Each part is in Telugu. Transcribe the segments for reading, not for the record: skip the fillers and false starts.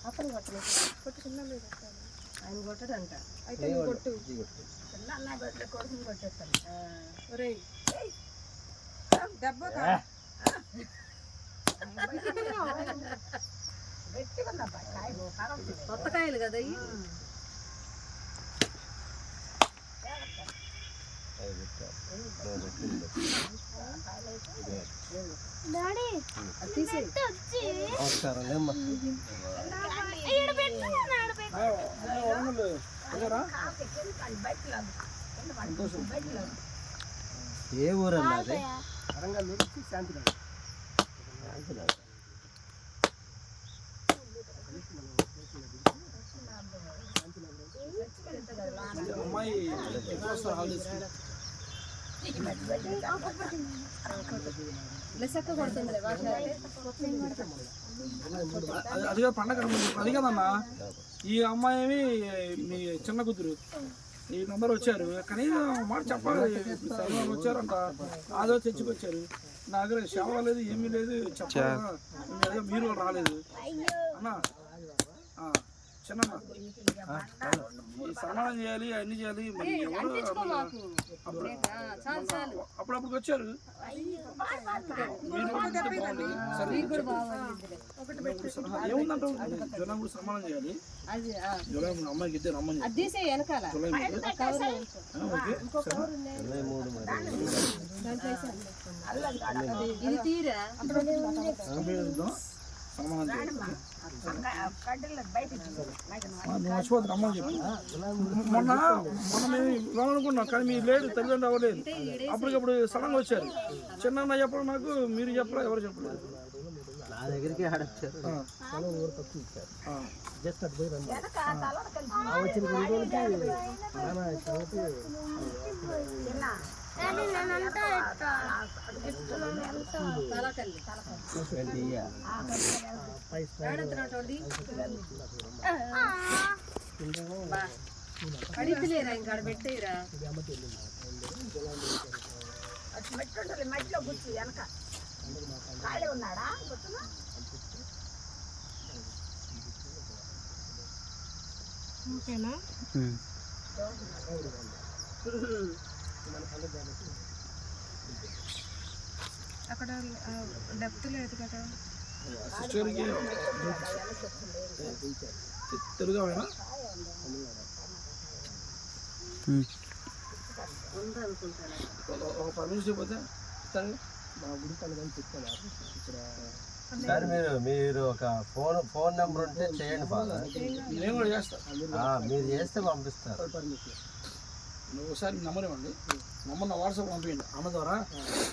అప్పుడు కొట్టు చిన్న ఆయన కొట్టడంట అయితే కొట్టు చిన్న అన్న బట్టలు కొడుకుని కొట్టేస్తాను దెబ్బ కొత్త కాయలు కదా ఏ ఊరన్నా అదిగా పండగ అది కదన్నా ఈ అమ్మాయి మీ చిన్న కూతురు ఈ నంబర్ వచ్చారు కనీసం మాట చెప్పాలి వచ్చారంట ఆదో చర్చకొచ్చారు నా దగ్గర సేవ లేదు ఏమీ లేదు చెప్పాలి మీరు రాలేదు అన్నా చిన్న సన్మానం చేయాలి అన్ని చేయాలి అప్పుడప్పుడు వచ్చారు ఏముందంటే జులై 3 సన్మానం చేయాలి జులై 3 అమ్మాయికి ఇద్దరు రమ్మని మర్చిపోతుంది అమ్మని చెప్పి మొన్న మేము ఇవ్వాలనుకున్నాం కానీ మీరు లేరు తల్లిదండ్రులు అవ్వలేదు అప్పటికప్పుడు సడన్గా వచ్చారు చిన్న చెప్పడం నాకు మీరు చెప్పలేదు ఎవరు చెప్పలేదు నా దగ్గరికి అడిగిలేరా ఇంకా పెట్టేరా మట్టిలో గుర్తు వెనక ఖాళీ ఉన్నాడా ఓకేనా అక్కడ డెప్త్ లేదు కదా సార్ మీరు ఒక ఫోన్ నెంబర్ ఉంటే చేయండి ఫాదర్ నేను కూడా చేస్తా మీరు చేస్తే పంపిస్తారు ఒకసారి నెంబర్ ఇవ్వండి నెంబర్ నా వాట్సాప్ పంపించండి అన్న ద్వారా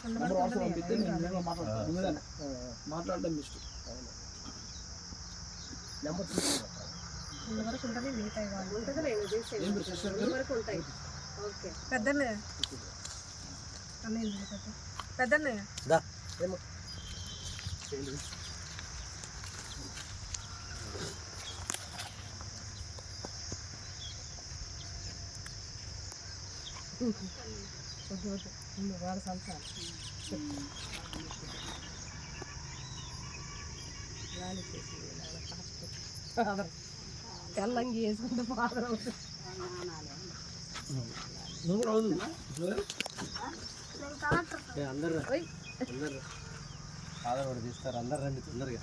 నెంబర్ వాట్సాప్ పంపిస్తే నేను మాట్లాడతాను మాట్లాడడం బెస్ట్ పెద్దన్నయ్య తెల్లంగి వేసుకుంటే ఫాదర్ అవుతుంది అందరు ఫాదర్ కూడా తీస్తారు అందరు రండి తొందరగా